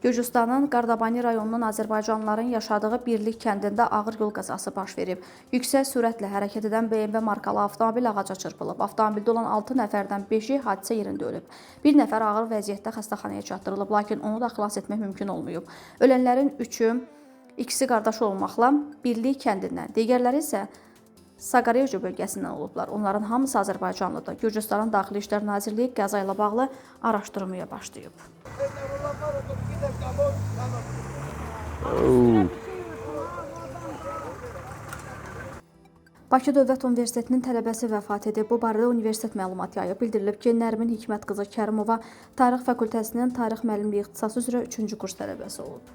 Gürcüstanın Qardabani rayonunun azərbaycanlıların yaşadığı Birlik kəndində ağır yol qəzası baş verib. Yüksək sürətlə hərəkət edən BMW markalı avtomobil ağaca çırpılıb. Avtomobildə olan 6 nəfərdən 5-i hadisə yerində ölüb. Bir nəfər ağır vəziyyətdə xəstəxanaya çatdırılıb, lakin onu da xilas etmək mümkün olmayıb. Ölənlərin ikisi qardaş olmaqla Birlik kəndindən, digərləri isə Saqarevci bölgəsindən olublar. Onların hamısı Azərbaycanlıdır. Gürcüstanın Daxili İşlər Nazirliyi qəza ilə bağlı araşdırmaya başlayıb. Bakı Dövlət Universitetinin tələbəsi vəfat edib. Bu barədə universitet məlumat yayıb. Bildirilib ki, Nərmin Hikmət qızı Kərimova Tarix fakültəsinin tarix müəllimliyi ixtisası üzrə 3-cü kurs tələbəsi olub.